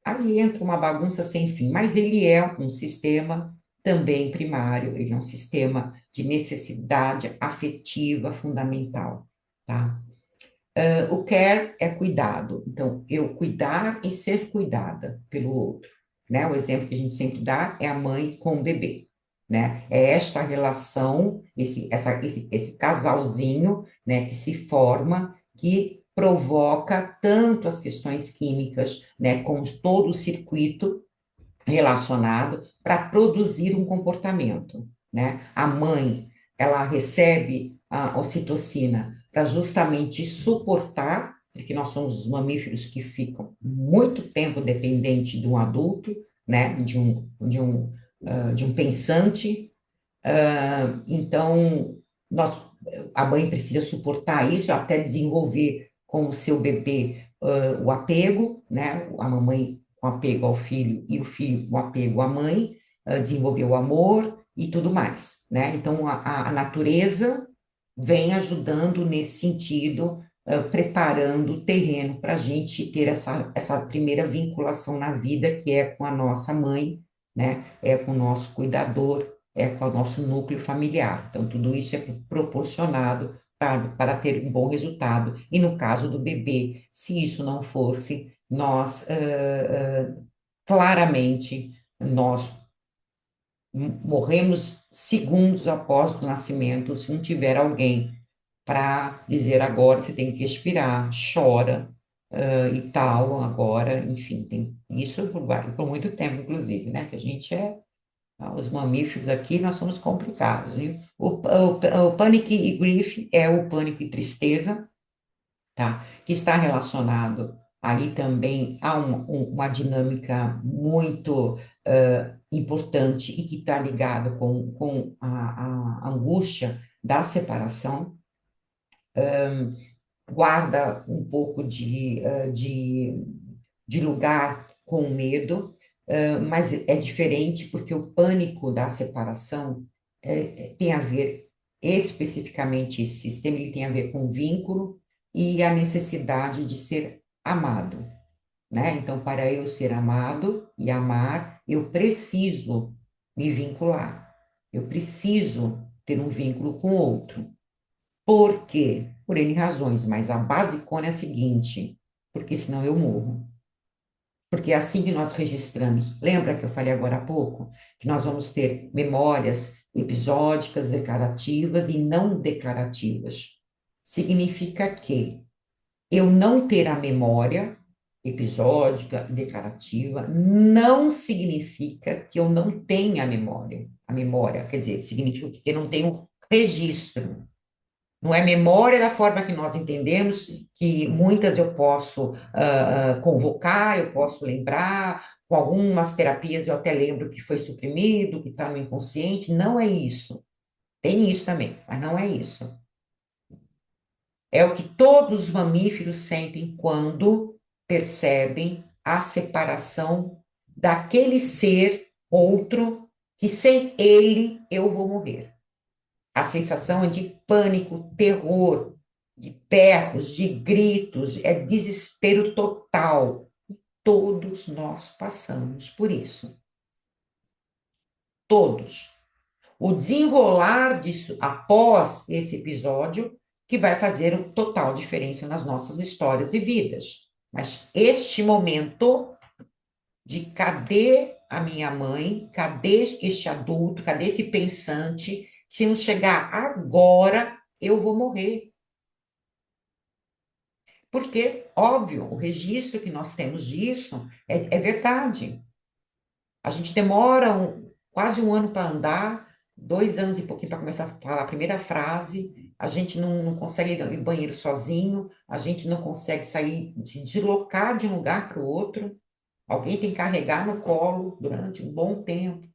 aí entra uma bagunça sem fim, mas ele é um sistema também primário, ele é um sistema de necessidade afetiva fundamental, tá? O care é cuidado, então, eu cuidar e ser cuidada pelo outro, né? O exemplo que a gente sempre dá é a mãe com o bebê, né? É esta relação, esse casalzinho, né, que se forma, que provoca tanto as questões químicas, né, como todo o circuito relacionado para produzir um comportamento, né? A mãe, ela recebe a ocitocina para justamente suportar, porque nós somos os mamíferos que ficam muito tempo dependente de um adulto, né? De um pensante. Então, nós, a mãe precisa suportar isso até desenvolver com o seu bebê o apego, né? A mamãe com apego ao filho e o filho com apego à mãe, desenvolver o amor e tudo mais, né? Então, a natureza vem ajudando nesse sentido, preparando o terreno para a gente ter essa primeira vinculação na vida, que é com a nossa mãe, né? É com o nosso cuidador, é com o nosso núcleo familiar. Então, tudo isso é proporcionado para ter um bom resultado. E no caso do bebê, se isso não fosse, claramente, nós morremos segundos após o nascimento, se não tiver alguém para dizer agora você tem que respirar, chora, e tal, agora, enfim, tem isso por muito tempo, inclusive, né? Que a gente é os mamíferos aqui, nós somos complicados. Viu? O pânico e grief é o pânico e tristeza, tá? Que está relacionado aí também a uma dinâmica muito importante e que está ligado com a angústia da separação, guarda um pouco de lugar com o medo, mas é diferente porque o pânico da separação tem a ver, especificamente esse sistema, ele tem a ver com vínculo e a necessidade de ser amado, né? Então, para eu ser amado e amar, eu preciso me vincular, eu preciso ter um vínculo com o outro. Por quê? Por N razões, mas a basicona é a seguinte, porque senão eu morro. Porque é assim que nós registramos. Lembra que eu falei agora há pouco? Que nós vamos ter memórias episódicas, declarativas e não declarativas. Significa que eu não ter a memória episódica e declarativa não significa que eu não tenha a memória. A memória, quer dizer, significa que eu não tenho registro. Não é memória da forma que nós entendemos, que muitas eu posso convocar, eu posso lembrar, com algumas terapias eu até lembro que foi suprimido, que está no inconsciente. Não é isso. Tem isso também, mas não é isso. É o que todos os mamíferos sentem quando percebem a separação daquele ser outro que sem ele eu vou morrer. A sensação é de pânico, terror, de berros, de gritos, é desespero total. Todos nós passamos por isso. Todos. O desenrolar disso após esse episódio que vai fazer total diferença nas nossas histórias e vidas. Mas este momento de cadê a minha mãe, cadê este adulto, cadê esse pensante, se não chegar agora, eu vou morrer. Porque, óbvio, o registro que nós temos disso é verdade. A gente demora quase um ano para andar, 2 anos e pouquinho para começar a falar a primeira frase, a gente não consegue ir ao banheiro sozinho, a gente não consegue sair, se deslocar de um lugar para o outro, alguém tem que carregar no colo durante um bom tempo.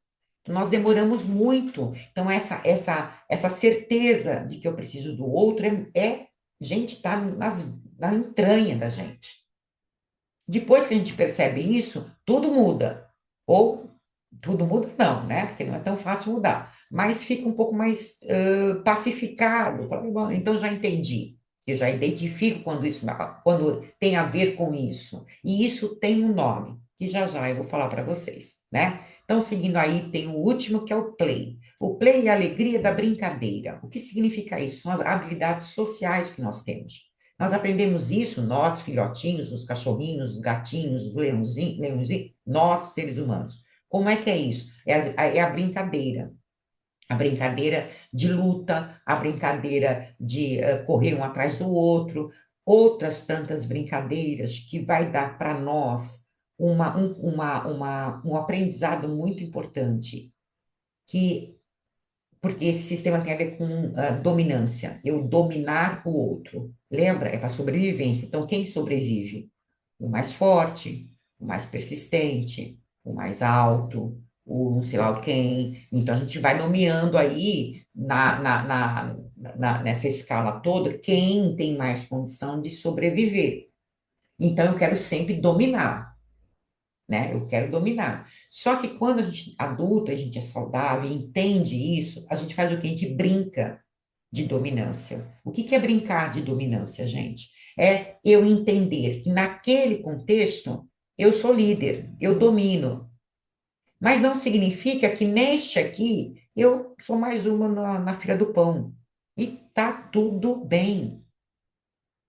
Nós demoramos muito. Então, essa certeza de que eu preciso do outro gente, está na entranha da gente. Depois que a gente percebe isso, tudo muda. Ou tudo muda, não, né? Porque não é tão fácil mudar. Mas fica um pouco mais pacificado. Bom, então já entendi. Eu já identifico quando tem a ver com isso. E isso tem um nome, que já já eu vou falar para vocês, né? Então, seguindo aí, tem o último, que é o play. O play é a alegria da brincadeira. O que significa isso? São as habilidades sociais que nós temos. Nós aprendemos isso, nós, filhotinhos, os cachorrinhos, os gatinhos, os leãozinhos, nós, seres humanos. Como é que é isso? É a brincadeira. A brincadeira de luta, a brincadeira de correr um atrás do outro. outras tantas brincadeiras que vai dar para nós um aprendizado muito importante, que porque esse sistema tem a ver com dominância, eu dominar o outro. Lembra? É para sobrevivência. Então, quem sobrevive? O mais forte, o mais persistente, o mais alto, o não sei lá quem. Então, a gente vai nomeando aí, nessa escala toda, quem tem mais condição de sobreviver. Então, eu quero sempre dominar, né? Eu quero dominar. Só que quando a gente adulta, a gente é saudável e entende isso, a gente faz o quê? A gente brinca de dominância. O que que é brincar de dominância, gente? É eu entender que naquele contexto eu sou líder, eu domino, mas não significa que neste aqui eu sou mais uma na fila do pão. E tá tudo bem.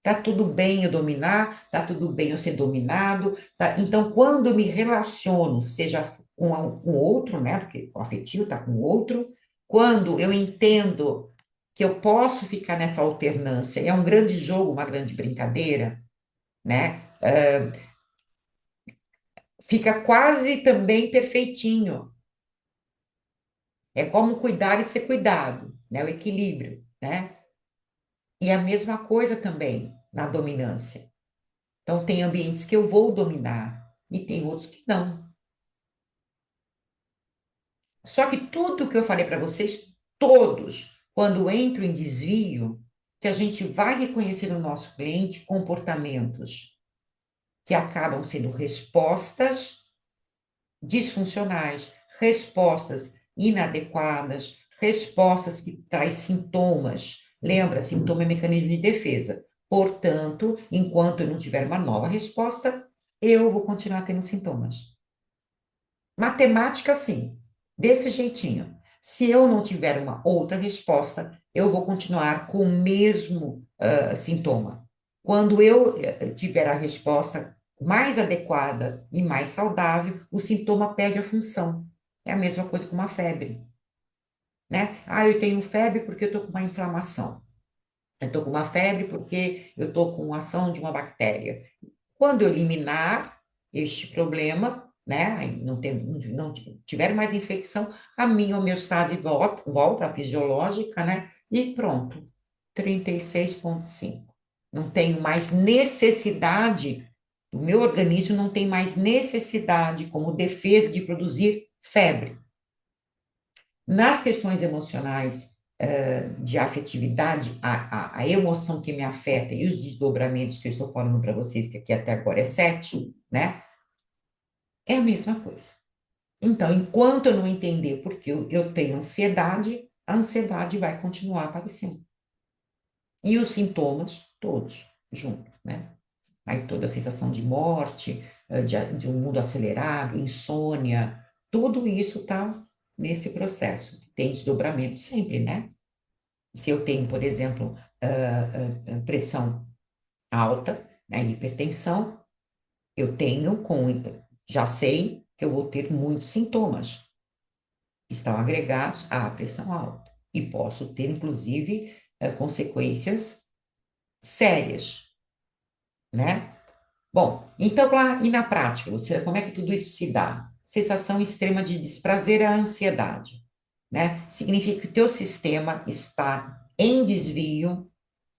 Tá tudo bem eu dominar, tá tudo bem eu ser dominado. Tá? Então, quando eu me relaciono, seja com outro, né? Porque o afetivo está com o outro, quando eu entendo que eu posso ficar nessa alternância, é um grande jogo, uma grande brincadeira, né? Fica quase também perfeitinho. É como cuidar e ser cuidado, né? O equilíbrio, né? E a mesma coisa também na dominância. Então, tem ambientes que eu vou dominar e tem outros que não. Só que tudo que eu falei para vocês, todos, quando entro em desvio, que a gente vai reconhecer no nosso cliente comportamentos que acabam sendo respostas disfuncionais, respostas inadequadas, respostas que traz sintomas. Lembra, sintoma é mecanismo de defesa. Portanto, enquanto eu não tiver uma nova resposta, eu vou continuar tendo sintomas. Matemática, sim, desse jeitinho. Se eu não tiver uma outra resposta, eu vou continuar com o mesmo sintoma. Quando eu tiver a resposta mais adequada e mais saudável, o sintoma perde a função. É a mesma coisa com uma febre, né? Ah, eu tenho febre porque eu estou com uma inflamação. Eu estou com uma febre porque eu estou com ação de uma bactéria. Quando eu eliminar este problema, né, não tiver mais infecção, a minha homeostase volta à fisiológica, né, e pronto, 36,5. Não tenho mais necessidade, o meu organismo não tem mais necessidade como defesa de produzir febre. Nas questões emocionais, de afetividade, a emoção que me afeta e os desdobramentos que eu estou falando para vocês, que aqui até agora é 7, né? É a mesma coisa. Então, enquanto eu não entender porque eu tenho ansiedade, a ansiedade vai continuar aparecendo. E os sintomas, todos juntos, né? Aí toda a sensação de morte, de um mundo acelerado, insônia, tudo isso está nesse processo. Tem desdobramento sempre, né? Se eu tenho, por exemplo, pressão alta, né, hipertensão, eu tenho já sei que eu vou ter muitos sintomas que estão agregados à pressão alta e posso ter, inclusive, consequências sérias, né? Bom, então lá e na prática, como é que tudo isso se dá? Sensação extrema de desprazer é a ansiedade, né? Significa que o teu sistema está em desvio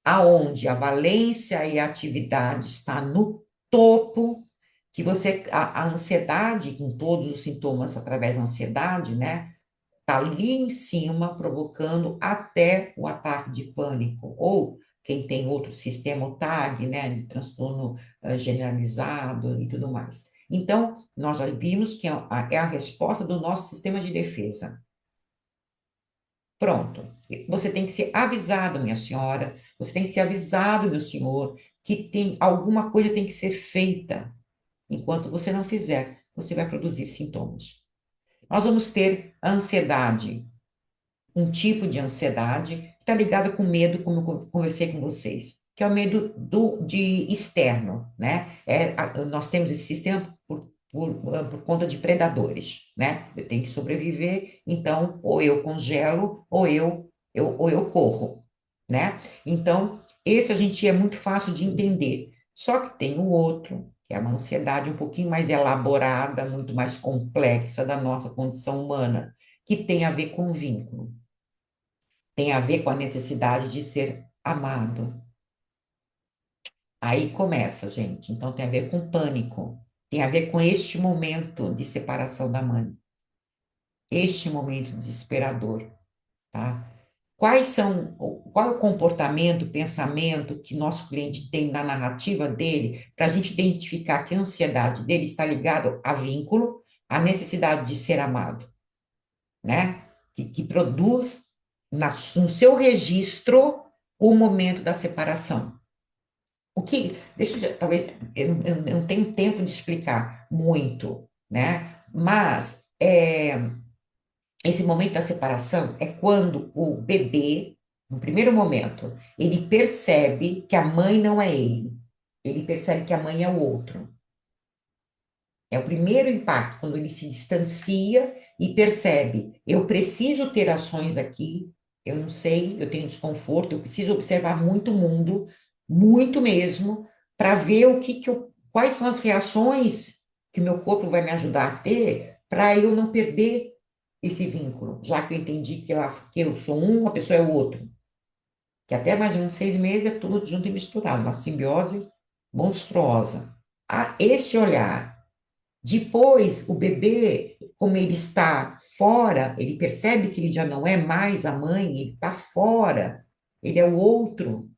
aonde a valência e a atividade está no topo, que a ansiedade, com todos os sintomas através da ansiedade, né, está ali em cima, provocando até o ataque de pânico, ou quem tem outro sistema, o TAG, né, de transtorno generalizado e tudo mais. Então, nós já vimos que é a resposta do nosso sistema de defesa. Pronto. Você tem que ser avisado, minha senhora, você tem que ser avisado, meu senhor, que tem alguma coisa tem que ser feita. Enquanto você não fizer, você vai produzir sintomas. Nós vamos ter ansiedade, um tipo de ansiedade que está ligada com medo, como eu conversei com vocês, que é o medo de externo, né? Nós temos esse sistema por conta de predadores, né? Eu tenho que sobreviver, então ou eu congelo ou eu corro, né? Então Esse a gente é muito fácil de entender. Só que tem o outro, que é uma ansiedade um pouquinho mais elaborada, muito mais complexa da nossa condição humana, que tem a ver com o vínculo, tem a ver com a necessidade de ser amado. Aí começa, gente. Então tem a ver com pânico, tem a ver com este momento de separação da mãe, este momento desesperador, tá? Qual é o comportamento, pensamento que nosso cliente tem na narrativa dele, para a gente identificar que a ansiedade dele está ligada a vínculo, à necessidade de ser amado, né? Que produz no seu registro o momento da separação. Talvez, eu não tenho tempo de explicar muito, né? Mas esse momento da separação é quando o bebê, no primeiro momento, ele percebe que a mãe não é ele. Ele percebe que a mãe é o outro. É o primeiro impacto, quando ele se distancia e percebe, eu preciso ter ações aqui, eu não sei, eu tenho desconforto, eu preciso observar muito o mundo, muito mesmo, para ver quais são as reações que o meu corpo vai me ajudar a ter, para eu não perder esse vínculo, já que eu entendi que eu sou um, a pessoa é o outro. Que até mais ou menos 6 meses é tudo junto e misturado, uma simbiose monstruosa. Esse olhar. Depois, o bebê, como ele está fora, ele percebe que ele já não é mais a mãe, ele está fora, ele é o outro.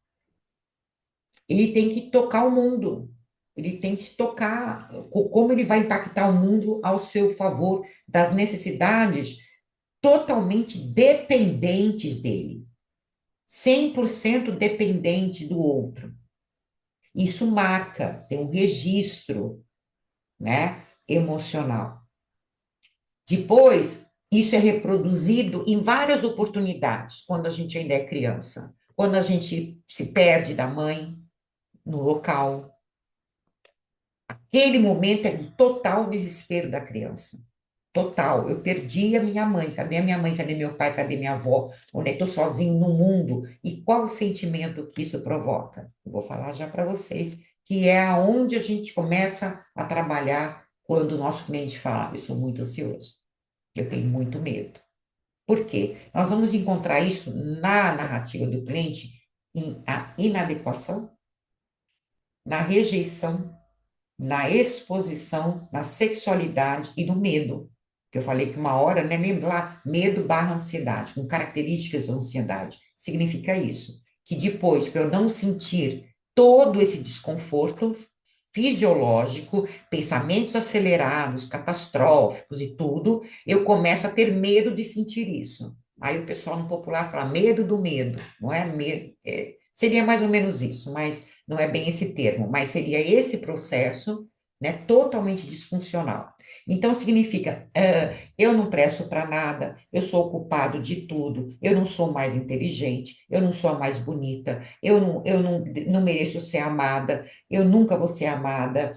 Ele tem que tocar o mundo. Ele tem que tocar como ele vai impactar o mundo ao seu favor, das necessidades totalmente dependentes dele, 100% dependente do outro. Isso marca, tem um registro, né, emocional. Depois, isso é reproduzido em várias oportunidades, quando a gente ainda é criança. Quando a gente se perde da mãe no local. Aquele momento é de total desespero da criança. Total. Eu perdi a minha mãe. Cadê a minha mãe? Cadê meu pai? Cadê minha avó? Onde estou sozinho no mundo? E qual o sentimento que isso provoca? Eu vou falar já para vocês, que é aonde a gente começa a trabalhar quando o nosso cliente fala, eu sou muito ansioso, eu tenho muito medo. Por quê? Nós vamos encontrar isso na narrativa do cliente em a inadequação, na rejeição, na exposição, na sexualidade e no medo. Que eu falei que uma hora, né? Lembra lá, medo barra ansiedade, com características da ansiedade. Significa isso. Que depois, para eu não sentir todo esse desconforto fisiológico, pensamentos acelerados, catastróficos e tudo, eu começo a ter medo de sentir isso. Aí o pessoal no popular fala medo do medo, não é medo, seria mais ou menos isso, mas não é bem esse termo, mas seria esse processo, né, totalmente disfuncional. Então, significa, eu não presto para nada, eu sou ocupado de tudo, eu não sou mais inteligente, eu não sou a mais bonita, eu não mereço ser amada, eu nunca vou ser amada.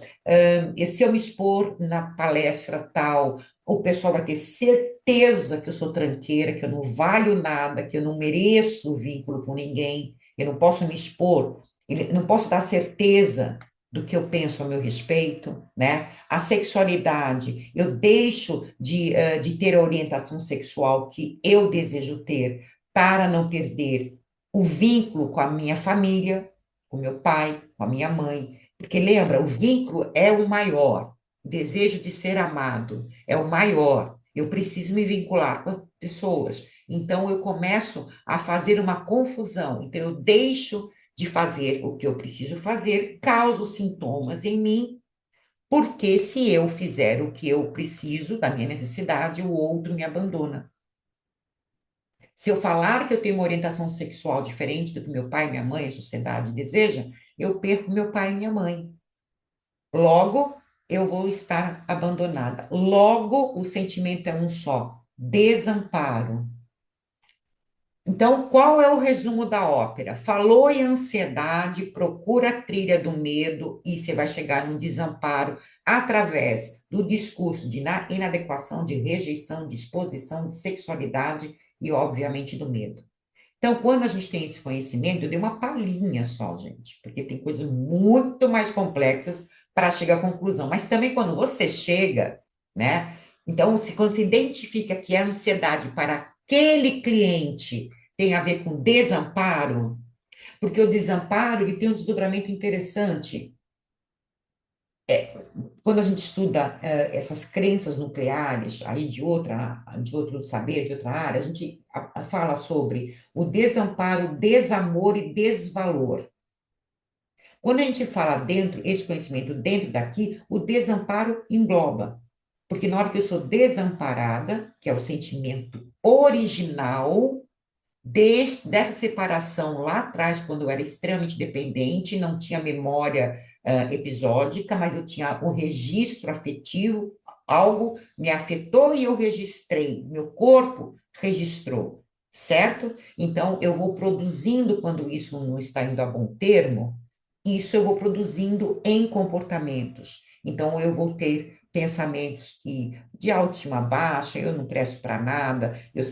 Se eu me expor na palestra tal, o pessoal vai ter certeza que eu sou tranqueira, que eu não valho nada, que eu não mereço vínculo com ninguém, eu não posso me expor, eu não posso dar certeza do que eu penso a meu respeito, né? A sexualidade, eu deixo de ter a orientação sexual que eu desejo ter para não perder o vínculo com a minha família, com meu pai, com a minha mãe, porque lembra, o vínculo é o maior, o desejo de ser amado é o maior. Eu preciso me vincular com pessoas. Então eu começo a fazer uma confusão. Então eu deixo de fazer o que eu preciso fazer, causo sintomas em mim, porque se eu fizer o que eu preciso, da minha necessidade, o outro me abandona. Se eu falar que eu tenho uma orientação sexual diferente do que meu pai, minha mãe, a sociedade deseja, eu perco meu pai e minha mãe. Logo, eu vou estar abandonada. Logo, o sentimento é um só: desamparo. Então, qual é o resumo da ópera? Falou em ansiedade, procura a trilha do medo e você vai chegar no desamparo através do discurso de inadequação, de rejeição, de exposição, de sexualidade e, obviamente, do medo. Então, quando a gente tem esse conhecimento, eu dei uma palhinha só, gente, porque tem coisas muito mais complexas para chegar à conclusão. Mas também quando você chega, né? Então, se quando você identifica que a ansiedade para aquele cliente tem a ver com desamparo, porque o desamparo ele tem um desdobramento interessante. Quando a gente estuda essas crenças nucleares aí de outro saber, de outra área, a gente fala sobre o desamparo, desamor e desvalor. Quando a gente fala dentro, esse conhecimento dentro daqui, o desamparo engloba. Porque na hora que eu sou desamparada, que é o sentimento original, dessa separação lá atrás, quando eu era extremamente dependente, não tinha memória episódica, mas eu tinha o registro afetivo, algo me afetou e eu registrei, meu corpo registrou, certo? Então, eu vou produzindo, quando isso não está indo a bom termo, isso eu vou produzindo em comportamentos. Então, eu vou ter pensamentos que de autoestima baixa, eu não presto para nada, eu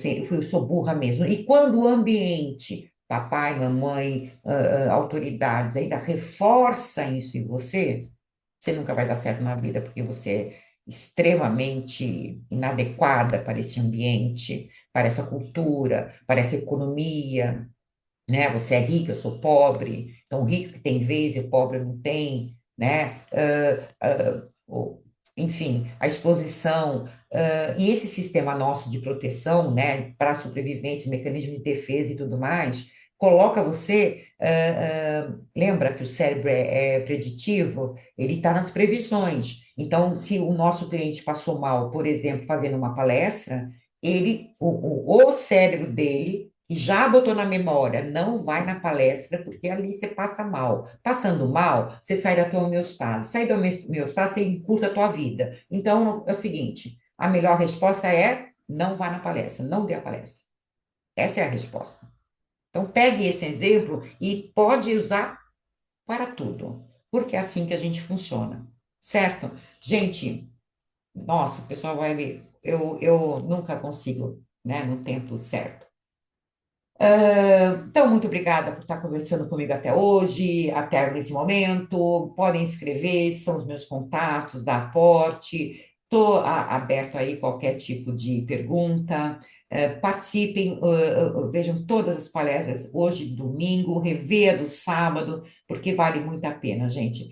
sou burra mesmo. E quando o ambiente, papai, mamãe, autoridades, ainda reforça isso em você, você nunca vai dar certo na vida, porque você é extremamente inadequada para esse ambiente, para essa cultura, para essa economia, né? Você é rico, eu sou pobre, então o rico que tem vez e o pobre não tem, né? Enfim, a exposição, e esse sistema nosso de proteção, né, para sobrevivência, mecanismo de defesa e tudo mais, coloca você, lembra que o cérebro é preditivo? Ele está nas previsões. Então, se o nosso cliente passou mal, por exemplo, fazendo uma palestra, o cérebro dele que já botou na memória, não vai na palestra, porque ali você passa mal. Passando mal, você sai da tua homeostase. Sai da homeostase, você encurta a tua vida. Então, é o seguinte, a melhor resposta é não vá na palestra, não dê a palestra. Essa é a resposta. Então, pegue esse exemplo e pode usar para tudo, porque é assim que a gente funciona, certo? Gente, nossa, o pessoal vai ver, eu nunca consigo, né, no tempo certo. Então, muito obrigada por estar conversando comigo até hoje, até esse momento. Podem escrever, são os meus contatos da aporte. Estou aberto aí a qualquer tipo de pergunta. Participem, vejam todas as palestras hoje, domingo, reveja do sábado, porque vale muito a pena, gente.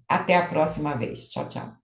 Até a próxima vez. Tchau, tchau.